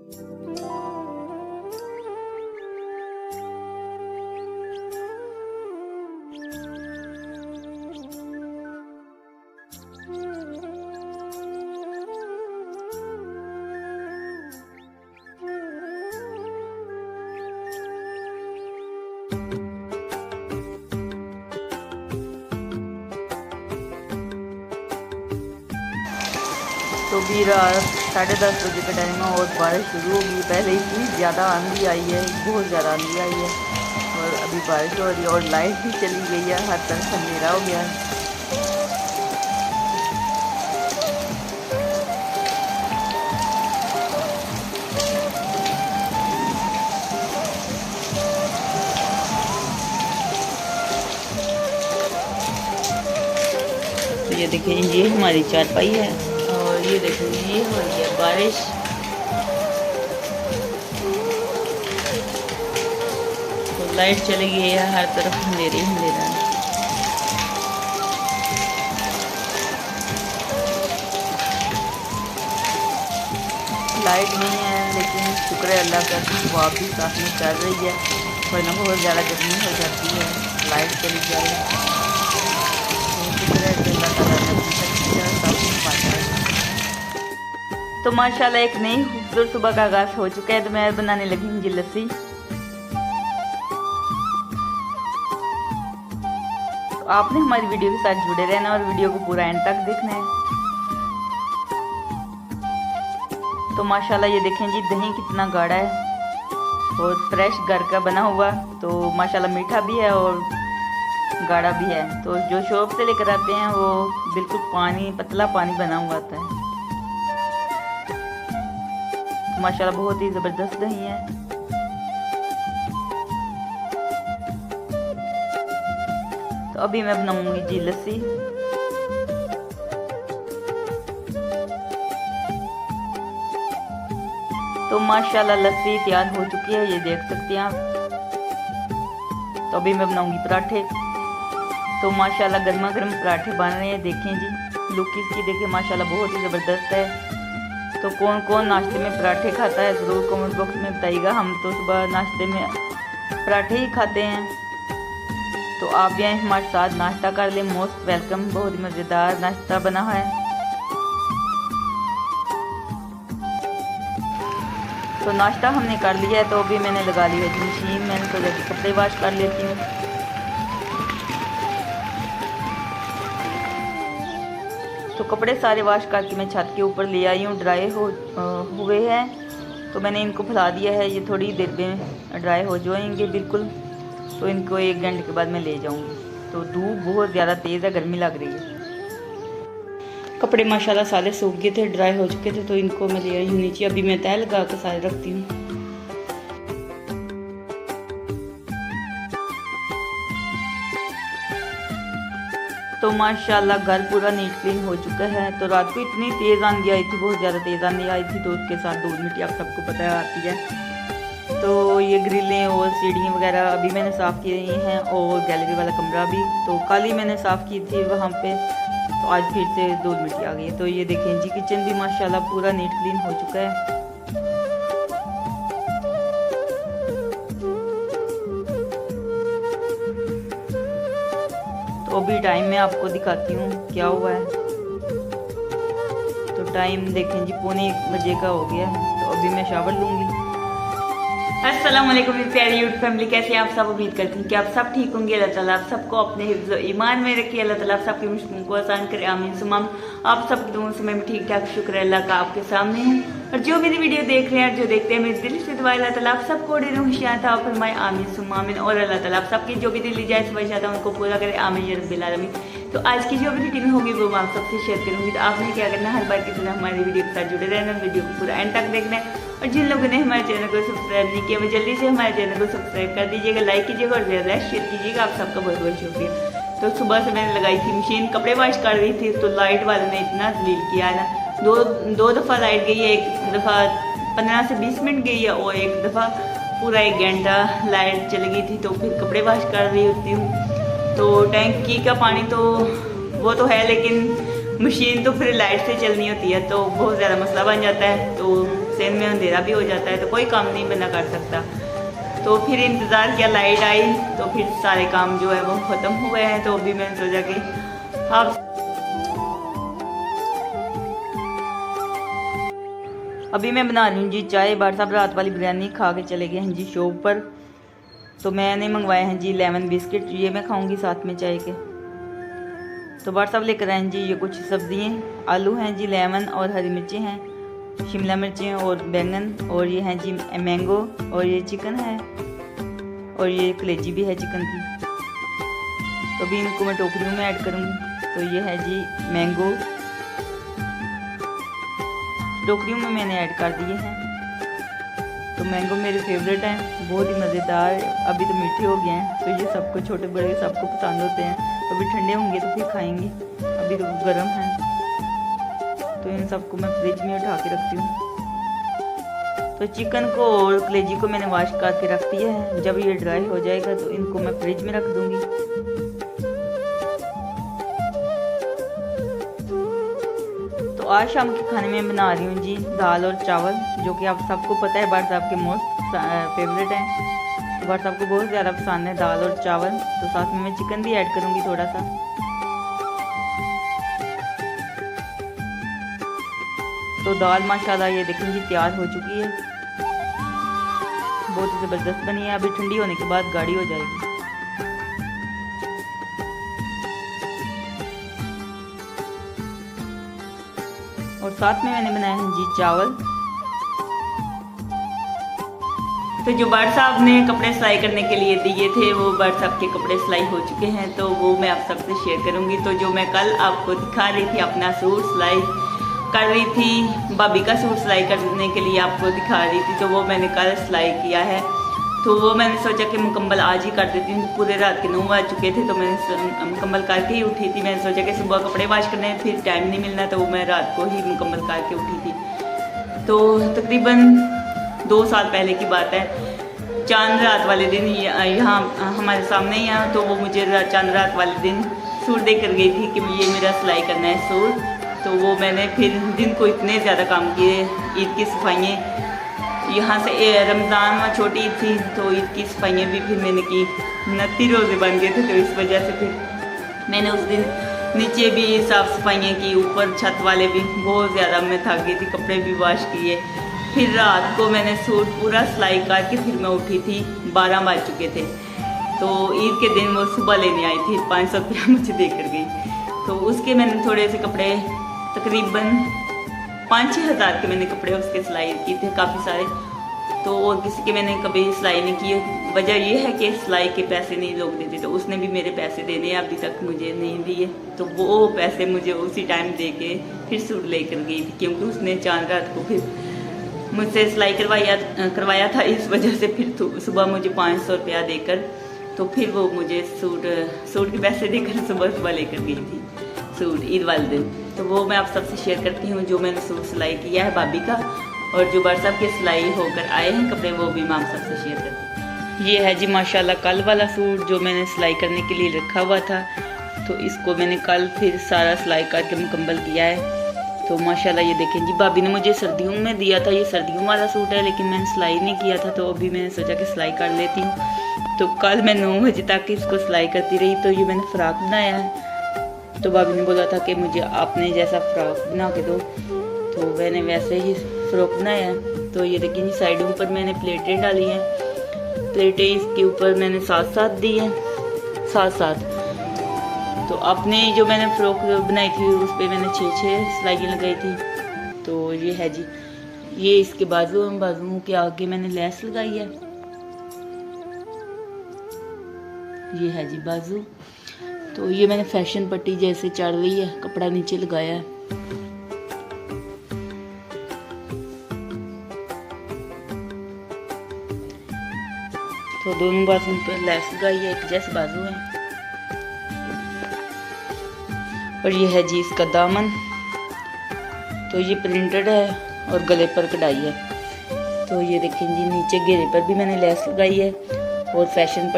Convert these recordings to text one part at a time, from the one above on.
तो भी रात 10:30 बजे का टाइम है और बारिश शुरू होगी। पहले इतनी ज़्यादा आंधी आई है, बहुत ज़्यादा आंधी आई है और अभी बारिश हो रही है और लाइट भी चली गई है, हर तरफ अंधेरा हो गया है। ये देखें, ये हमारी चारपाई है और ये देखें, ये हो रही है बारिश। तो लाइट चली गई है, हर तरफ अंधेरे अंधेरा है। लाइट नहीं है लेकिन शुक्र है अल्लाह का कि हवा भी काफ़ी चल रही है, वरना बहुत ज़्यादा गर्मी हो जाती है, लाइट चली जाए। तो माशाल्लाह एक नई खूबसूरत सुबह का आगाज़ हो चुका है। तो मैं बनाने लगी हूँ जी लस्सी। तो आपने हमारी वीडियो के साथ जुड़े रहना और वीडियो को पूरा एंड तक देखना है। तो माशाल्लाह ये देखें जी, दही कितना गाढ़ा है और फ्रेश घर का बना हुआ। तो माशाल्लाह मीठा भी है और गाढ़ा भी है। तो जो शॉप से लेकर आते हैं वो बिल्कुल पानी, पतला पानी बना हुआ आता है। माशाल्लाह बहुत ही ज़बरदस्त दही है। तो अभी मैं बनाऊंगी जी लस्सी। तो माशाल्लाह लस्सी तैयार हो चुकी है, ये देख सकते हैं आप। तो अभी मैं बनाऊंगी पराठे। तो माशाल्लाह गर्मा गर्म पराठे बन रहे हैं, देखें जी लुक इसकी, देखें माशाल्लाह बहुत ही ज़बरदस्त है। तो कौन कौन नाश्ते में पराठे खाता है ज़रूर कमेंट बॉक्स में बताइएगा। हम तो सुबह नाश्ते में पराठे ही खाते हैं। तो आप भी आए हमारे साथ नाश्ता कर लें, मोस्ट वेलकम। बहुत ही मज़ेदार नाश्ता बना है। तो नाश्ता हमने कर लिया है। तो अभी मैंने लगा ली है मशीन, मैंने सोचा कि कपड़े वॉश कर लेती हूँ। तो कपड़े सारे वॉश करके मैं छत के ऊपर ले आई हूँ, ड्राई हुए हैं। तो मैंने इनको फैला दिया है, ये थोड़ी देर में ड्राई हो जाएंगे बिल्कुल। तो इनको 1 घंटे के बाद मैं ले जाऊँगी। तो धूप बहुत ज़्यादा तेज़ है, गर्मी लग रही है। कपड़े माशाल्लाह सारे सूख गए थे, ड्राई हो चुके थे। तो इनको मैं ले आई हूँ नीचे। अभी मैं तय लगा कर सारे रखती हूँ। तो माशाल्लाह घर पूरा नीट क्लीन हो चुका है। तो रात को इतनी तेज़ आंधी आई थी, बहुत ज़्यादा तेज़ आंधी आई थी। तो उसके साथ धूल मिट्टी आप सबको पता है आती है। तो ये ग्रिलें और सीढ़ियाँ वगैरह अभी मैंने साफ़ की हैं और गैलरी वाला कमरा भी। तो कल ही मैंने साफ़ की थी वहाँ पे। तो आज फिर से धूल मिट्टी आ गई है। तो ये देखें जी, किचन भी माशाल्लाह पूरा नीट क्लीन हो चुका है। तो अभी टाइम मैं आपको दिखाती हूँ क्या हुआ है। तो टाइम देखें जी, 1:45 बजे का हो गया है। तो अभी मैं शावर लूँगी। अस्सलाम वालेकुम मेरी प्यारी यूट्यूब फैमिली, कैसे आप सब? उम्मीद करती हूँ कि आप सब ठीक होंगे। अल्लाह ताला आप सबको अपने हिफ्ज़ ईमान में रखिए। अल्लाह ताला आप सबकी मुश्किलों को आसान करे, आमीन सुमाम। आप सब दुआओं से मैं ठीक ठाक, शुक्र है अल्लाह का आपके सामने हूँ। और जो मेरी वीडियो देख रहे हैं, जो देखते हैं, मेरे दिल से दुआ अल्लाह ताला आप सबको होशियार था फरमाए, आमीन सुम्मा आमीन। और अल्लाह ताला आप सबकी जो भी दिल जाए ख्वाहिशात है उनको पूरा करे, आमीन या रब्बिल आलमीन। तो आज की जो भी रूटीन होगी वो मैं आप सबसे शेयर करूँगी। तो आपने क्या करना, हर बार की तरह हमारी वीडियो के साथ जुड़े रहना, वीडियो को पूरा एंड तक देखना है। और जिन लोगों ने हमारे चैनल को सब्सक्राइब नहीं किया वो जल्दी से हमारे चैनल को सब्सक्राइब कर दीजिएगा, लाइक कीजिएगा और ज़्यादा शेयर कीजिएगा। आप सबका बहुत बहुत शुक्रिया। तो सुबह से मैंने लगाई थी मशीन, कपड़े वॉश कर रही थी। तो लाइट वाले ने इतना जलील किया ना, दो दफ़ा लाइट गई है। एक दफ़ा 15 से 20 मिनट गई है और एक दफ़ा पूरा 1 घंटा लाइट चली गई थी। तो फिर कपड़े वॉश कर रही होती हूँ। तो टैंकी का पानी तो वो तो है, लेकिन मशीन तो फिर लाइट से चलनी होती है, तो बहुत ज़्यादा मसला बन जाता है। तो हुसैन में अंधेरा भी हो जाता है तो कोई काम नहीं बंदा कर सकता। तो फिर इंतज़ार किया, लाइट आई तो फिर सारे काम जो है वो ख़त्म हो गए हैं। तो अभी मैंने सोचा कि आप अभी मैं बना रही हूँ जी चाय। बार साहब रात वाली बिरयानी खा के चले गए हैं जी शॉप पर। तो मैंने मंगवाए हैं जी लेमन बिस्किट, ये मैं खाऊंगी साथ में चाय के। तो बार साहब लेकर आए हैं जी ये कुछ सब्जियाँ, आलू हैं जी, लेमन और हरी मिर्चें हैं, शिमला मिर्चें और बैंगन, और ये हैं जी मैंगो, और ये चिकन है, और ये कलेजी भी है चिकन की। तो अभी इनको मैं टोकरियों में ऐड करूँगी। तो ये है जी मैंगो, टोकरियों में मैंने ऐड कर दिए हैं। तो मैंगो मेरे फेवरेट हैं, बहुत ही मज़ेदार, अभी तो मीठे हो गए हैं। तो ये सबको, छोटे बड़े सबको पसंद होते हैं। तो अभी ठंडे होंगे तो फिर खाएंगे, अभी तो गर्म हैं। तो इन सबको मैं फ्रिज में उठा के रखती हूँ। तो चिकन को और कलेजी को मैंने वॉश करके रख दिया है। जब ये ड्राई हो जाएगा तो इनको मैं फ्रिज में रख दूँगी। तो आज शाम के खाने में बना रही हूँ जी दाल और चावल, जो कि आप सबको पता है बार साहब के मोस्ट फेवरेट हैं। बार साहब को बहुत ज़्यादा पसंद है दाल और चावल। तो साथ में मैं चिकन भी ऐड करूँगी थोड़ा सा। तो दाल माशाल्लाह ये देखें जी तैयार हो चुकी है, बहुत ही ज़बरदस्त बनी है। अभी ठंडी होने के बाद गाढ़ी हो जाएगी। और साथ में मैंने बनाए हैं जी चावल। तो जो बट साहब ने कपड़े सिलाई करने के लिए दिए थे वो बट साहब के कपड़े सिलाई हो चुके हैं। तो वो मैं आप सबसे शेयर करूंगी। तो जो मैं कल आपको दिखा रही थी अपना सूट सिलाई कर रही थी, भाभी का सूट सिलाई करने के लिए आपको दिखा रही थी, तो वो मैंने कल सिलाई किया है। तो वो मैंने सोचा कि मुकम्मल आज ही कर देती हूँ। पूरे रात के 9 बज चुके थे तो मैंने मुकम्मल करके ही उठी थी। मैंने सोचा कि सुबह कपड़े वॉश करने फिर टाइम नहीं मिलना, तो मैं रात को ही मुकम्मल करके उठी थी। तो तकरीबन 2 साल पहले की बात है। चांद रात वाले दिन यहाँ हमारे सामने ही यहाँ, तो वो मुझे चांद रात वाले दिन सूट दे कर गई थी कि ये मेरा सिलाई करना है सूट। तो वो मैंने फिर दिन को इतने ज़्यादा काम किए, ईद की सफाइयाँ, यहाँ से रमज़ान में छोटी ईद थी तो ईद की सफाइयाँ भी फिर मैंने की। 29 रोज़े बन गए थे, तो इस वजह से फिर मैंने उस दिन नीचे भी साफ़ सफाइयाँ की, ऊपर छत वाले भी, बहुत ज़्यादा मैं थक गई थी, कपड़े भी वॉश किए। फिर रात को मैंने सूट पूरा सिलाई करके फिर मैं उठी थी, 12 बज चुके थे। तो ईद के दिन वो सुबह लेने आई थी, 500 रुपया मुझे दे कर गई। तो उसके मैंने थोड़े से कपड़े, तकरीबन 5-6 हज़ार के मैंने कपड़े उसके सिलाई किए थे, काफ़ी सारे। तो और किसी के मैंने कभी सिलाई नहीं की। वजह ये है कि सिलाई के पैसे नहीं लोग देते, तो उसने भी मेरे पैसे देने अभी तक मुझे नहीं दिए। तो वो पैसे मुझे उसी टाइम दे के फिर सूट लेकर गई थी, क्योंकि उसने चांद रात को फिर मुझसे सिलाई करवाया था। इस वजह से फिर सुबह मुझे 500 रुपया देकर, तो फिर वो मुझे सूट के पैसे देकर सुबह लेकर गई थी सूट ईद वाले दिन। तो वो मैं आप सबसे शेयर करती हूँ जो मैंने सूट सिलाई किया है भाभी का, और जो बट साहब के सिलाई होकर आए हैं कपड़े, वो भी मैं आप सबसे शेयर करती हूँ। ये है जी माशाल्लाह कल वाला सूट जो मैंने सिलाई करने के लिए रखा हुआ था। तो इसको मैंने कल फिर सारा सिलाई करके मुकम्मल किया है। तो माशाल्लाह ये देखें जी, भाभी ने मुझे सर्दियों में दिया था, ये सर्दियों वाला सूट है, लेकिन मैंने सिलाई नहीं किया था। तो अभी मैंने सोचा कि सिलाई कर लेती हूँ। तो कल मैं 9 बजे तक इसको सिलाई करती रही। तो ये मैंने फ़्रॉक बनाया है। तो भाभी ने बोला था कि मुझे आपने जैसा फ़्रॉक बना के दो, तो मैंने वैसे ही फ़्रॉक बनाया है। तो ये देखिए जी, साइडों पर मैंने प्लेटें डाली हैं, प्लेटें इसके ऊपर मैंने 7-7 दी हैं, 7-7। तो अपने जो मैंने फ़्रॉक बनाई थी उस पर मैंने 6-6 सिलाइयाँ लगाई थी। तो ये है जी, ये इसके बाजुओं के आगे मैंने लेस लगाई है। ये है जी बाजू। तो ये मैंने फैशन पट्टी जैसे चढ़ रही है, कपड़ा नीचे लगाया है। तो दोनों बाजू पर लेस लगाई है, एक जैसे बाजू है। और ये है जी इसका दामन। तो ये प्रिंटेड है और गले पर कढ़ाई है। तो ये देखें जी, नीचे घेरे पर भी मैंने लेस लगाई है, और फैशन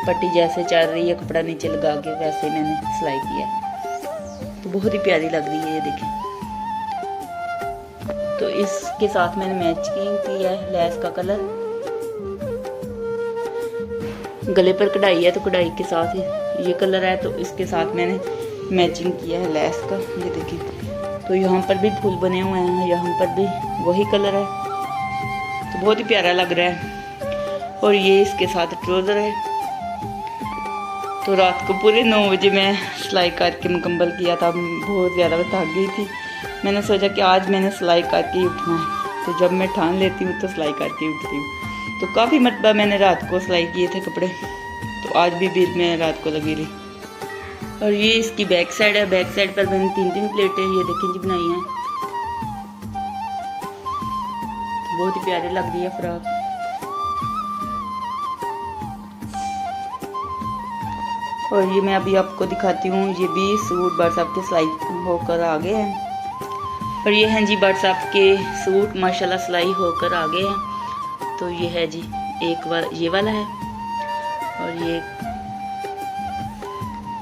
पट्टी जैसे चल रही है, कपड़ा नीचे लगा के वैसे मैंने सिलाई किया है। तो बहुत ही प्यारी लग रही है, ये देखें। तो इसके साथ मैंने मैचिंग किया है लेस का कलर। गले पर कढ़ाई है तो कढ़ाई के साथ ही ये कलर है, तो इसके साथ मैंने मैचिंग किया है लेस का। ये देखिए, तो यहाँ पर भी फूल बने हुए हैं, यहाँ पर भी वही कलर है, तो बहुत ही प्यारा लग रहा है। और ये इसके साथ ट्राउज़र है। तो रात को पूरे 9 बजे मैं सिलाई करके मुकम्मल किया था, बहुत ज़्यादा थक गई थी। मैंने सोचा कि आज मैंने सिलाई करके ही उठना है, तो जब मैं ठान लेती हूँ तो सिलाई करके ही उठती हूँ। तो काफ़ी मरतबा मैंने रात को सिलाई किए थे कपड़े, तो आज भी बीच में रात को लगी रही। और ये इसकी बैक साइड है, बैक साइड पर मैंने 3 प्लेटें ये देखें जी बनाई हैं, तो बहुत ही प्यारी लग रही है फ्रॉक। और ये मैं अभी आपको दिखाती हूँ, ये भी सूट व्हाट्सएप के सिलाई होकर आ गए हैं। और ये हैं जी व्हाट्सएप के सूट माशाल्लाह सिलाई होकर आ गए हैं। तो ये है जी एक ये वाला है, और ये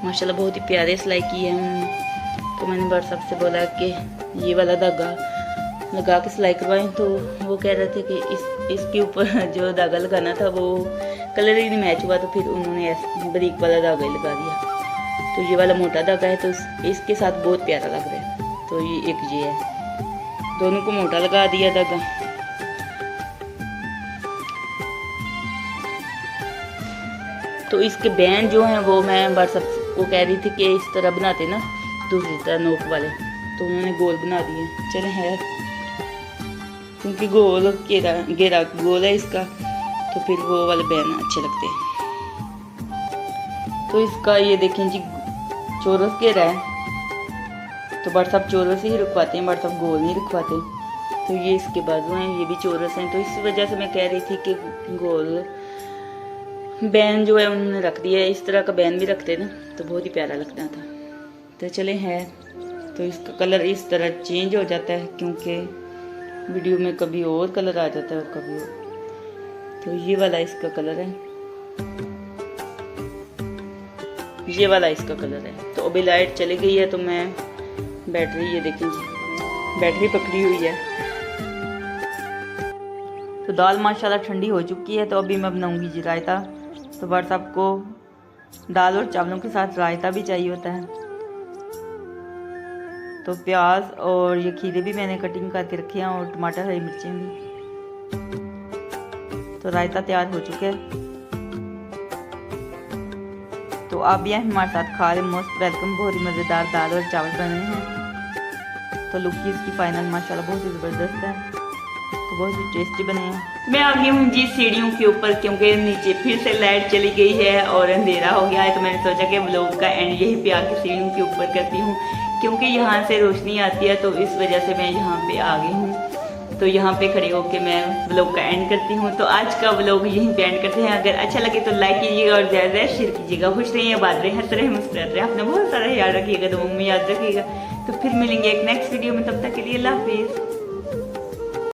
माशाल्लाह बहुत ही प्यारे सिलाई की है उन्होंने। तो मैंने व्हाट्सएप से बोला कि ये वाला धागा लगा के सिलाई करवाएं, तो वो कह रहे थे कि इसके ऊपर जो धागा लगाना था वो कलर ही नहीं मैच हुआ, तो फिर उन्होंने बारीक वाला धागा ही लगा दिया। तो ये वाला मोटा धागा है, तो इसके साथ बहुत प्यारा लग रहा है। तो ये एक ये है, दोनों को मोटा लगा दिया धागा। तो इसके बैंड जो हैं वो मैं व्हाट्सएप को कह रही थी कि इस तरह बनाते ना, दूसरी तरह नोक वाले, तो उन्होंने गोल बना दिए। चले है, क्योंकि गोल घेरा गोल है इसका, तो फिर वो वाले बैन अच्छे लगते हैं। तो इसका ये देखें जी चौरस घेरा है, तो व्हाट्सएप चौरस ही रुकवाते हैं, व्हाट्सएप गोल नहीं रुकवाते। तो ये इसके बाजू हैं, ये भी चौरस हैं, तो इस वजह से मैं कह रही थी कि गोल बैन जो है उन्होंने रख दिया है। इस तरह का बैन भी रखते ना तो बहुत ही प्यारा लगता था। तो चले है, तो इसका कलर इस तरह चेंज हो जाता है, क्योंकि वीडियो में कभी और कलर आ जाता है और कभी और। तो ये वाला इसका कलर है, ये वाला इसका कलर है। तो अभी लाइट चली गई है, तो मैं बैटरी ये देखें जी बैटरी पकड़ी हुई है। तो दाल माशाल्लाह ठंडी हो चुकी है, तो अभी मैं बनाऊंगी जी रायता। तो व्हाट्सएप को दाल और चावलों के साथ रायता भी चाहिए होता है। तो प्याज और ये खीरे भी मैंने कटिंग करके रखे हैं, और टमाटर हरी मिर्चें भी। तो रायता तैयार हो चुका है, तो आप भी हमारे साथ खा रहे, मोस्ट वेलकम। बहुत ही मज़ेदार दाल और चावल बने हैं। तो लुक की इसकी फाइनल माशाल्लाह बहुत ही ज़बरदस्त है, तो बहुत ही टेस्टी बने हैं। मैं आ गई हूँ जी सीढ़ियों के ऊपर, क्योंकि नीचे फिर से लाइट चली गई है और अंधेरा हो गया है। तो मैंने सोचा कि व्लॉग का एंड यहीं पे आके सीढ़ियों के ऊपर करती हूँ, क्योंकि यहाँ से रोशनी आती है, तो इस वजह से मैं यहाँ पे आ गई हूँ। तो यहाँ पे खड़े होके मैं व्लॉग का एंड करती हूँ। तो आज का व्लॉग यहीं पे एंड करते हैं। अगर अच्छा लगे तो लाइक कीजिएगा और ज़्यादा शेयर कीजिएगा। खुश रहिए, बात रहे, हंस रहे, मुस्कुराते रहे, अपना बहुत सारा याद रखिएगा, तो मम्मी याद रखिएगा। तो फिर मिलेंगे एक नेक्स्ट वीडियो में, तब तक के लिए अल्लाह हाफिज़।